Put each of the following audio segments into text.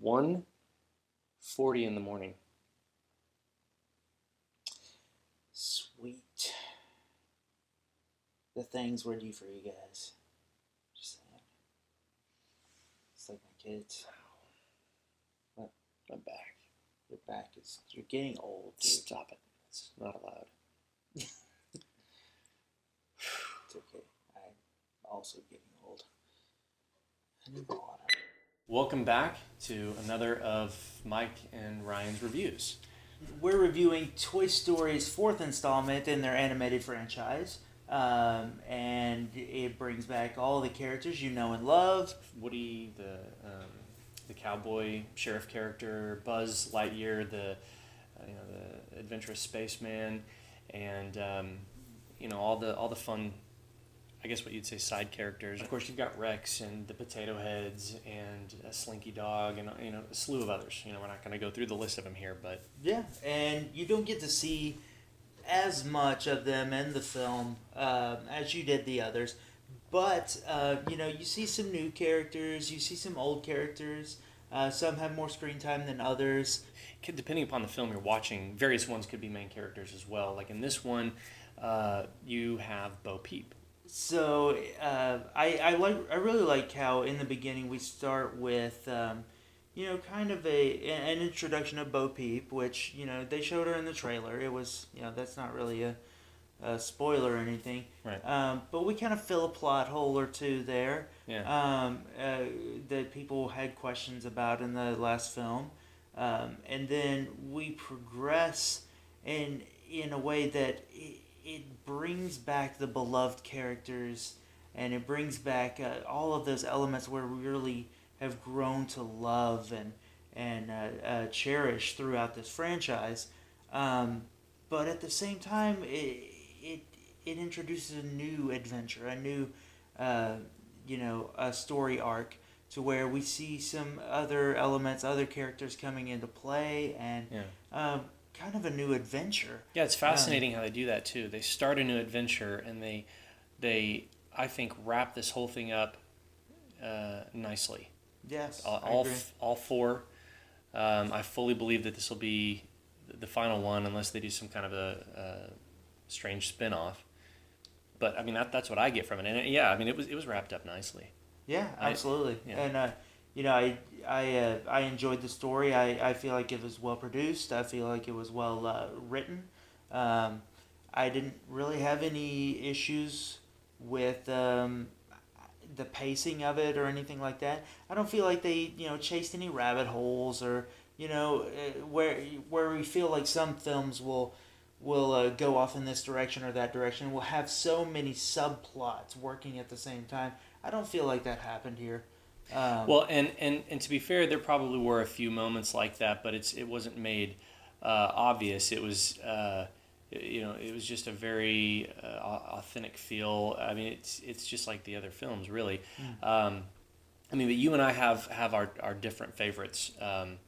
1:40 in the morning. Sweet. The things we're due for you guys. Just saying. It's like my kids. What? I'm back. Your back is. You're getting old, dude. Stop it. It's not allowed. It's okay. I'm also getting old. I need water. Welcome back to another of Mike and Ryan's reviews. We're reviewing Toy Story's fourth installment in their animated franchise. And it brings back all the characters you know and love. Woody, the cowboy sheriff character, Buzz Lightyear, the adventurous spaceman, and all the fun, I guess what you'd say, side characters. Of course, you've got Rex and the Potato Heads and a Slinky Dog and a slew of others. We're not going to go through the list of them here, but yeah, and you don't get to see as much of them in the film as you did the others, but you see some new characters, you see some old characters. Some have more screen time than others. Depending upon the film you're watching, various ones could be main characters as well. Like in this one, you have Bo Peep. So I really like how in the beginning we start with kind of an introduction of Bo Peep, which they showed her in the trailer. It was that's not really a spoiler or anything, right? But we kind of fill a plot hole or two there. Yeah. That people had questions about in the last film, and then we progress in a way that it brings back the beloved characters, and it brings back all of those elements where we really have grown to love and cherish throughout this franchise. But at the same time, it introduces a new adventure, a new a story arc, to where we see some other elements, other characters coming into play, and kind of a new adventure. Yeah, it's fascinating how they do that too. They start a new adventure, and they I think wrap this whole thing up nicely. Yes, all four. I fully believe that this will be the final one, unless they do some kind of a strange spin-off. But I mean that's what I get from it, and it was wrapped up nicely. Yeah, absolutely. And I enjoyed the story. I feel like it was well produced. I feel like it was well written. I didn't really have any issues with the pacing of it or anything like that. I don't feel like they chased any rabbit holes, or where we feel like some films will go off in this direction or that direction. Will have so many subplots working at the same time. I don't feel like that happened here. Well, and to be fair, there probably were a few moments like that, but it wasn't made obvious. It was it was just a very authentic feel. I mean, it's just like the other films, really. I mean, but you and I have our different favorites. I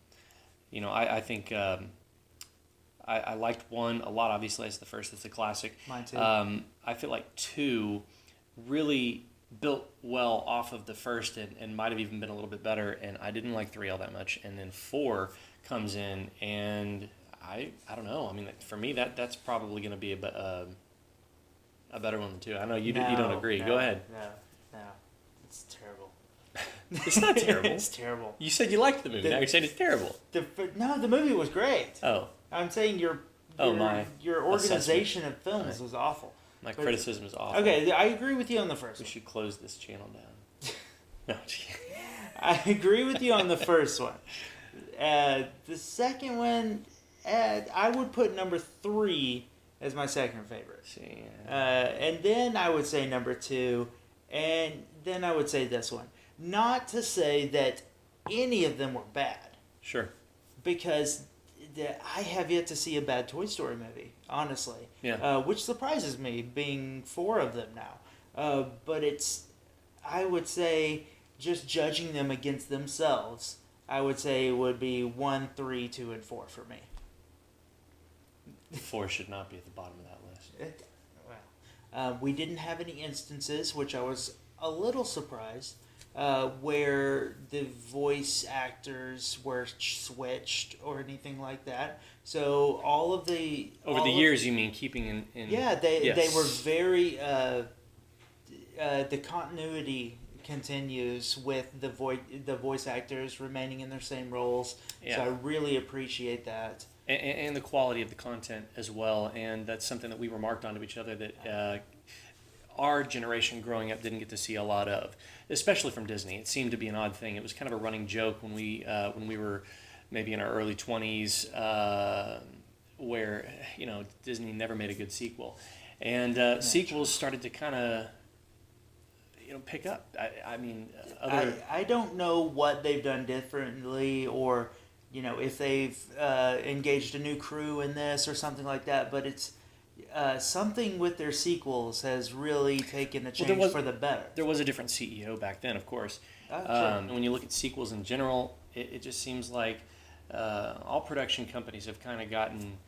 think I liked one a lot. Obviously, it's the first. It's a classic. Mine too. I feel like two really built well off of the first, and might have even been a little bit better, and I didn't like three all that much, and then four comes in, and I don't know. I mean, for me, that's probably going to be a better one than two. I know you don't agree. Go ahead. No, it's terrible. It's not terrible. It's terrible. You said you liked the movie. Now you're saying it's terrible. The movie was great. Oh. I'm saying your organization of films was awful. My criticism is awful. Okay, I agree with you on the first one. We should close this channel down. No, I agree with you on the first one. The second one, I would put number 3 as my second favorite. See, and then I would say number 2, and then I would say this one. Not to say that any of them were bad. Sure. Because I have yet to see a bad Toy Story movie, honestly. Yeah. Which surprises me, being 4 of them now. But I would say, just judging them against themselves, I would say it would be 1, 3, 2, and 4 for me. 4 should not be at the bottom of that list. We didn't have any instances, which I was a little surprised, where the voice actors were switched or anything like that. So all of the Over the years, you mean keeping in yeah, they yes. were very the continuity continues with the voice actors remaining in their same roles. Yeah. So I really appreciate that. And the quality of the content as well. And that's something that we remarked on to each other that our generation growing up didn't get to see a lot of, especially from Disney. It seemed to be an odd thing. It was kind of a running joke when we were maybe in our early 20s, where Disney never made a good sequel, and sequels started to kind of pick up. I mean, I don't know what they've done differently, or if they've engaged a new crew in this or something like that, but it's something with their sequels has really taken a change for the better. There was a different CEO back then, of course. Sure. And when you look at sequels in general, it just seems like all production companies have kind of gotten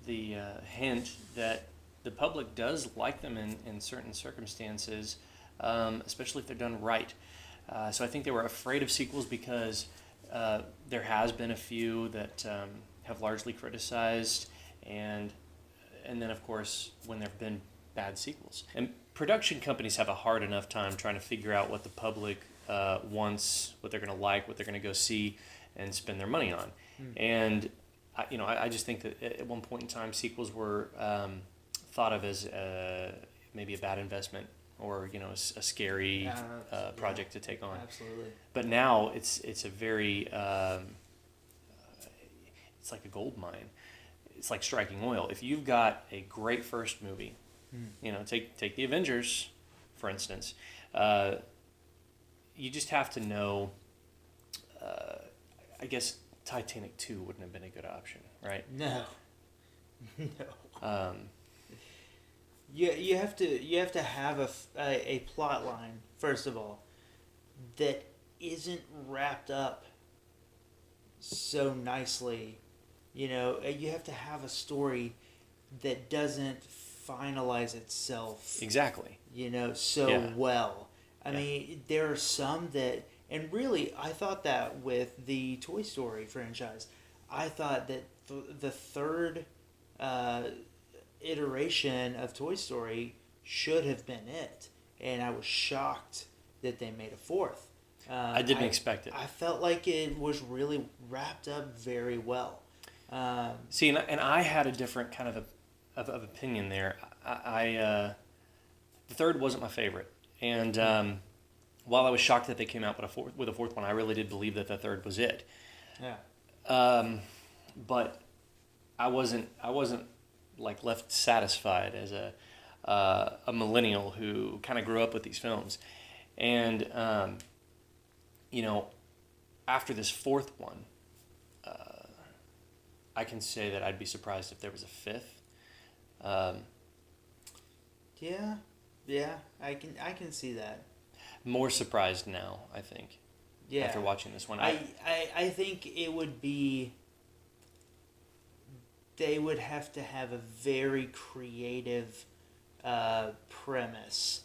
the hint that the public does like them in certain circumstances, especially if they're done right. So I think they were afraid of sequels because there has been a few that have largely criticized, and then of course when there have been bad sequels. And production companies have a hard enough time trying to figure out what the public wants, what they're going to like, what they're going to go see and spend their money on. And I just think that at one point in time sequels were thought of as maybe a bad investment, or a scary project to take on. Absolutely. But now it's a very it's like a gold mine. It's like striking oil. If you've got a great first movie, take the Avengers, for instance. You just have to know. I guess Titanic 2 wouldn't have been a good option, right? No. You have to have a plot line, first of all, that isn't wrapped up so nicely. You have to have a story that doesn't finalize itself. Exactly. Well. I mean, there are some that, and really, I thought that with the Toy Story franchise, I thought that the third iteration of Toy Story should have been it, and I was shocked that they made a fourth. I didn't expect it. I felt like it was really wrapped up very well. See, and I had a different kind of opinion there. The third wasn't my favorite, and while I was shocked that they came out with a fourth one, I really did believe that the third was it. Yeah. But I wasn't like left satisfied as a millennial who kind of grew up with these films, and after this fourth one, I can say that I'd be surprised if there was a fifth. Yeah, I can see that. More surprised now, I think. Yeah. After watching this one, I think it would be. They would have to have a very creative premise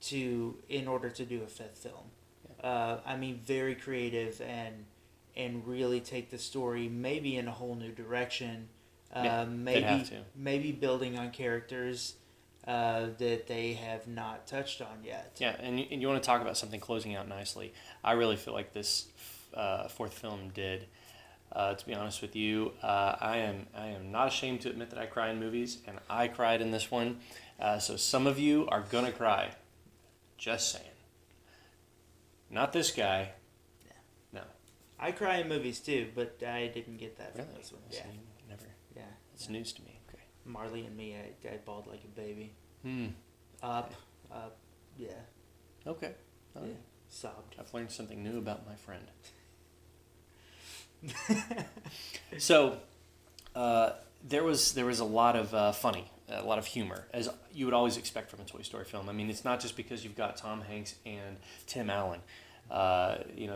in order to do a fifth film. Yeah. Very creative and really take the story maybe in a whole new direction. Maybe building on characters that they have not touched on yet. Yeah, and you want to talk about something closing out nicely. I really feel like this fourth film did. To be honest with you, I am not ashamed to admit that I cry in movies, and I cried in this one. So some of you are gonna cry. Just saying. Not this guy. Yeah. No. I cry in movies too, but I didn't get that from Really? this one. So Yeah. never. Yeah. It's news to me. Okay. Marley and me, I bawled like a baby. Up. Yeah. Okay. All Yeah. right. Sobbed. I've learned something new about my friend. So, there was a lot of a lot of humor, as you would always expect from a Toy Story film. I mean, it's not just because you've got Tom Hanks and Tim Allen.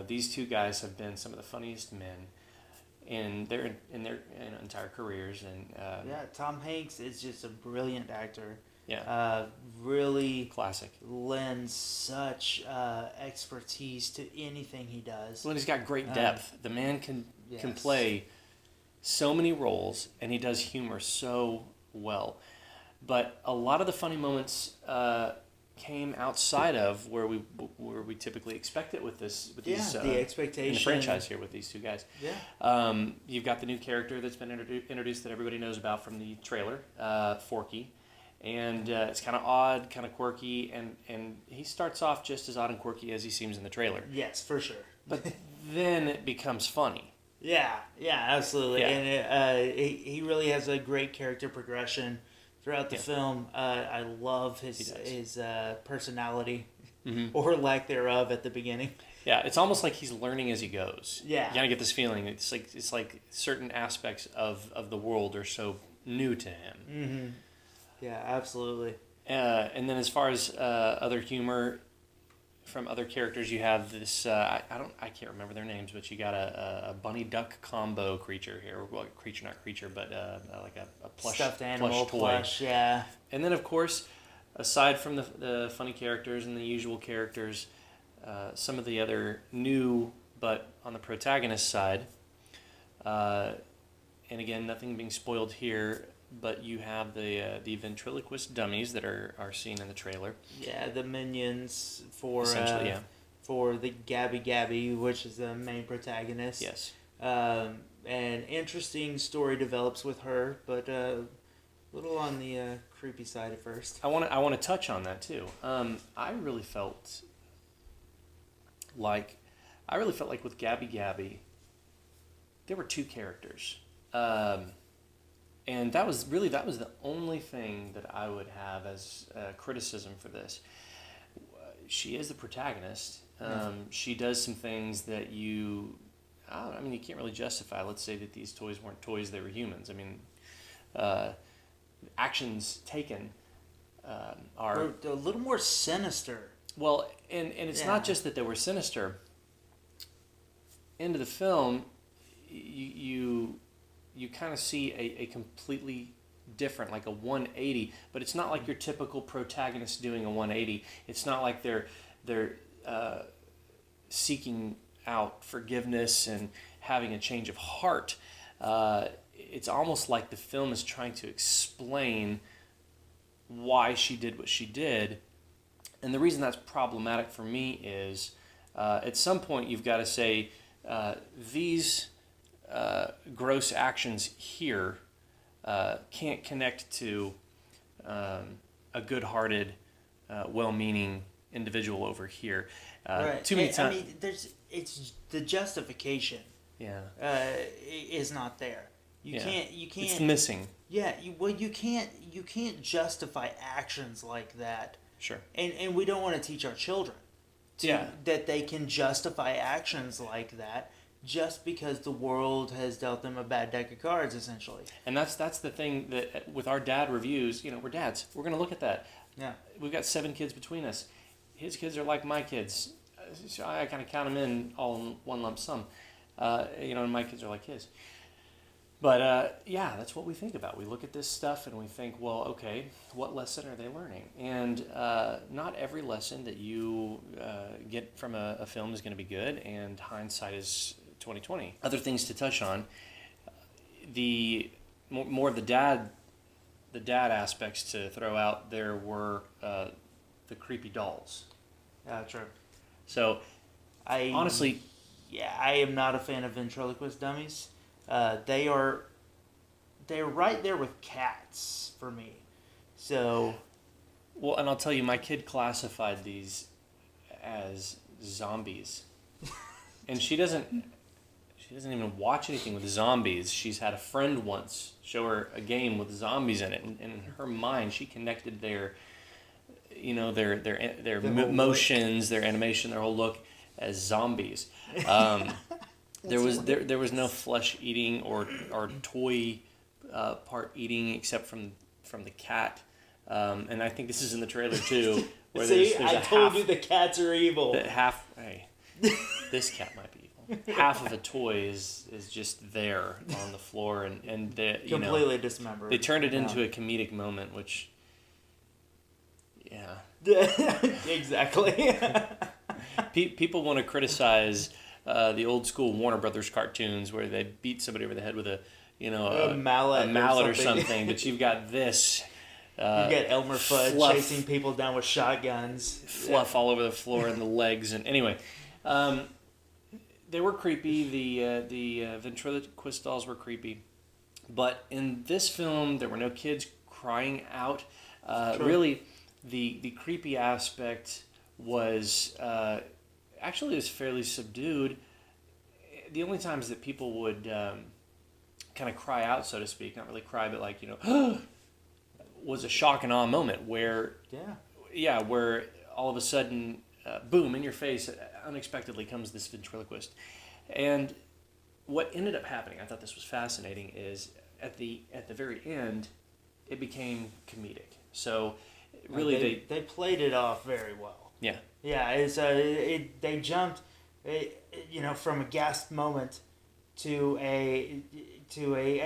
These two guys have been some of the funniest men in their entire careers, and Tom Hanks is just a brilliant actor. Really Classic. lends such expertise to anything he does. Well, he's got great depth. The man can Yes. play so many roles, and he does humor so well. But a lot of the funny moments came outside of where we typically expect it with these the expectation in the franchise here with these two guys. Yeah. You've got the new character that's been introduced that everybody knows about from the trailer, Forky. And it's kind of odd, kind of quirky, and he starts off just as odd and quirky as he seems in the trailer. Yes, for sure. But then it becomes funny. Yeah, absolutely. Yeah. And he really has a great character progression throughout the film. I love his personality, or lack thereof, at the beginning. Yeah, it's almost like he's learning as he goes. Yeah. You kind of get this feeling. It's like certain aspects of the world are so new to him. Mm-hmm. Yeah, absolutely. And then as far as other humor from other characters, you have this. I can't remember their names, but you got a bunny duck combo creature here. Well, creature, not creature, but like a plush Stuffed animal, plush toy. yeah. And then, of course, aside from the funny characters and the usual characters, some of the other new, but on the protagonist side, and again, nothing being spoiled here, but you have the ventriloquist dummies that are seen in the trailer. Yeah, the minions for Essentially, yeah. for the Gabby, which is the main protagonist. Yes. An interesting story develops with her, but a little on the creepy side at first. I want to touch on that too. I really felt like with Gabby, there were two characters. And that was the only thing that I would have as criticism for this. She is the protagonist. She does some things that you can't really justify. Let's say that these toys weren't toys; they were humans. I mean, actions taken are a little more sinister. Well, and it's not just that they were sinister. Into the film, you kind of see a completely different, like a 180, but it's not like your typical protagonist doing a 180. It's not like they're seeking out forgiveness and having a change of heart. It's almost like the film is trying to explain why she did what she did. And the reason that's problematic for me is at some point you've got to say these gross actions here can't connect to a good-hearted, well-meaning individual over here. Right. Too many times. I mean, it's the justification. Yeah. Is not there. You can't. It's missing. Yeah. You can't justify actions like that. Sure. And we don't want to teach our children that they can justify actions like that just because the world has dealt them a bad deck of cards, essentially. And that's the thing that with our dad reviews, we're dads. We're going to look at that. Yeah. We've got 7 kids between us. His kids are like my kids. So I kind of count them in all in one lump sum. And my kids are like his. But that's what we think about. We look at this stuff and we think, well, okay, what lesson are they learning? And not every lesson that you get from a film is going to be good, and hindsight is 20/20. Other things to touch on: the more of the dad aspects to throw out. There were the creepy dolls. True. So, honestly, I am not a fan of ventriloquist dummies. They're right there with cats for me. So, well, and I'll tell you, my kid classified these as zombies, and she doesn't even watch anything with zombies. She's had a friend once show her a game with zombies in it, and in her mind, she connected their motions, their animation, their whole look as zombies. There was no flesh eating or toy part eating except from the cat, and I think this is in the trailer too. Where See, I told you the cats are evil. This cat might be evil. Half of a toy is just there on the floor, and completely dismembered. They turned it into a comedic moment, which Yeah. Exactly. People want to criticize the old school Warner Brothers cartoons where they beat somebody over the head with a mallet or something. But you've got this. You get Elmer Fudd fluff. chasing people down with shotguns. Fluff all over the floor and the legs. And anyway, they were creepy. The ventriloquist dolls were creepy. But in this film, there were no kids crying out. Sure. Really, the creepy aspect was actually was fairly subdued. The only times that people would kind of cry out, so to speak, not really cry, but like, was a shock and awe moment where where all of a sudden, boom, in your face, unexpectedly comes this ventriloquist. And what ended up happening, I thought this was fascinating, is at the very end, it became comedic. So really, they played it off very well. Yeah. Yeah, they jumped, from a gasp moment to a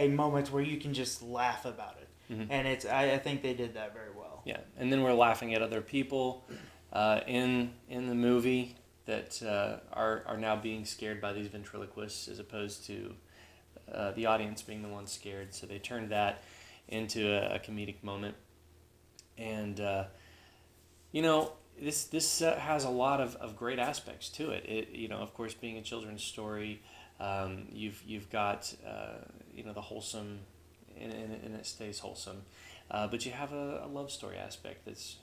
moment where you can just laugh about it. Mm-hmm. And I think they did that very well. Yeah, and then we're laughing at other people in the movie that are now being scared by these ventriloquists as opposed to the audience being the ones scared. So they turned that into a comedic moment, and this has a lot of great aspects to it. It of course, being a children's story, you've got the wholesome. And it stays wholesome. But you have a love story aspect that's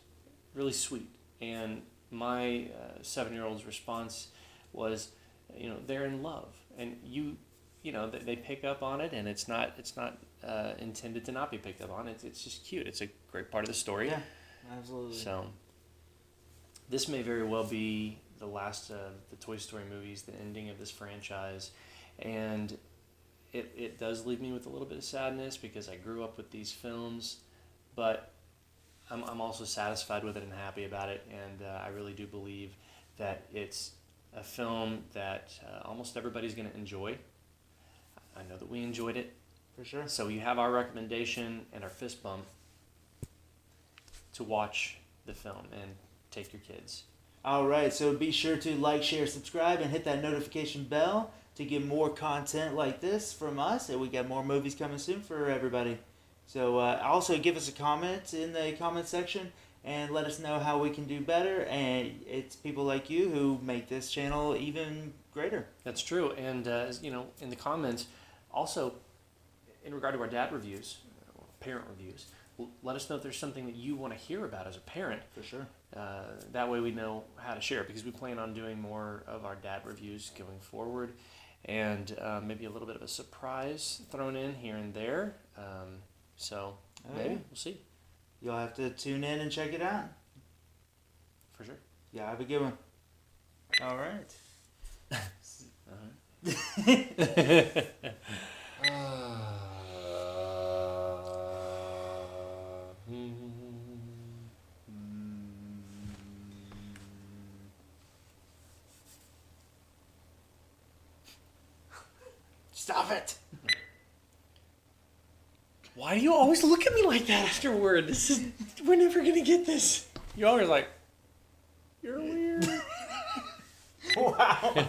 really sweet. And my 7-year-old's response was, they're in love. And they pick up on it, and it's not intended to not be picked up on. It's just cute. It's a great part of the story. Yeah, absolutely. So this may very well be the last of the Toy Story movies, the ending of this franchise. And it does leave me with a little bit of sadness because I grew up with these films, but I'm also satisfied with it and happy about it, and I really do believe that it's a film that almost everybody's going to enjoy. I know that we enjoyed it. For sure. So you have our recommendation and our fist bump to watch the film and take your kids. All right, so be sure to like, share, subscribe, and hit that notification bell to get more content like this from us, and we got more movies coming soon for everybody. So also give us a comment in the comment section and let us know how we can do better, and it's people like you who make this channel even greater. That's true, and in the comments, also in regard to our dad reviews, parent reviews, let us know if there's something that you want to hear about as a parent. For sure. That way we know how to share it, because we plan on doing more of our dad reviews going forward. And maybe a little bit of a surprise thrown in here and there. Maybe. We'll see. You'll have to tune in and check it out. For sure. Yeah, have a good one. All right. Stop it! Why do you always look at me like that afterward? We're never gonna get this. You're always like, you're weird. Wow.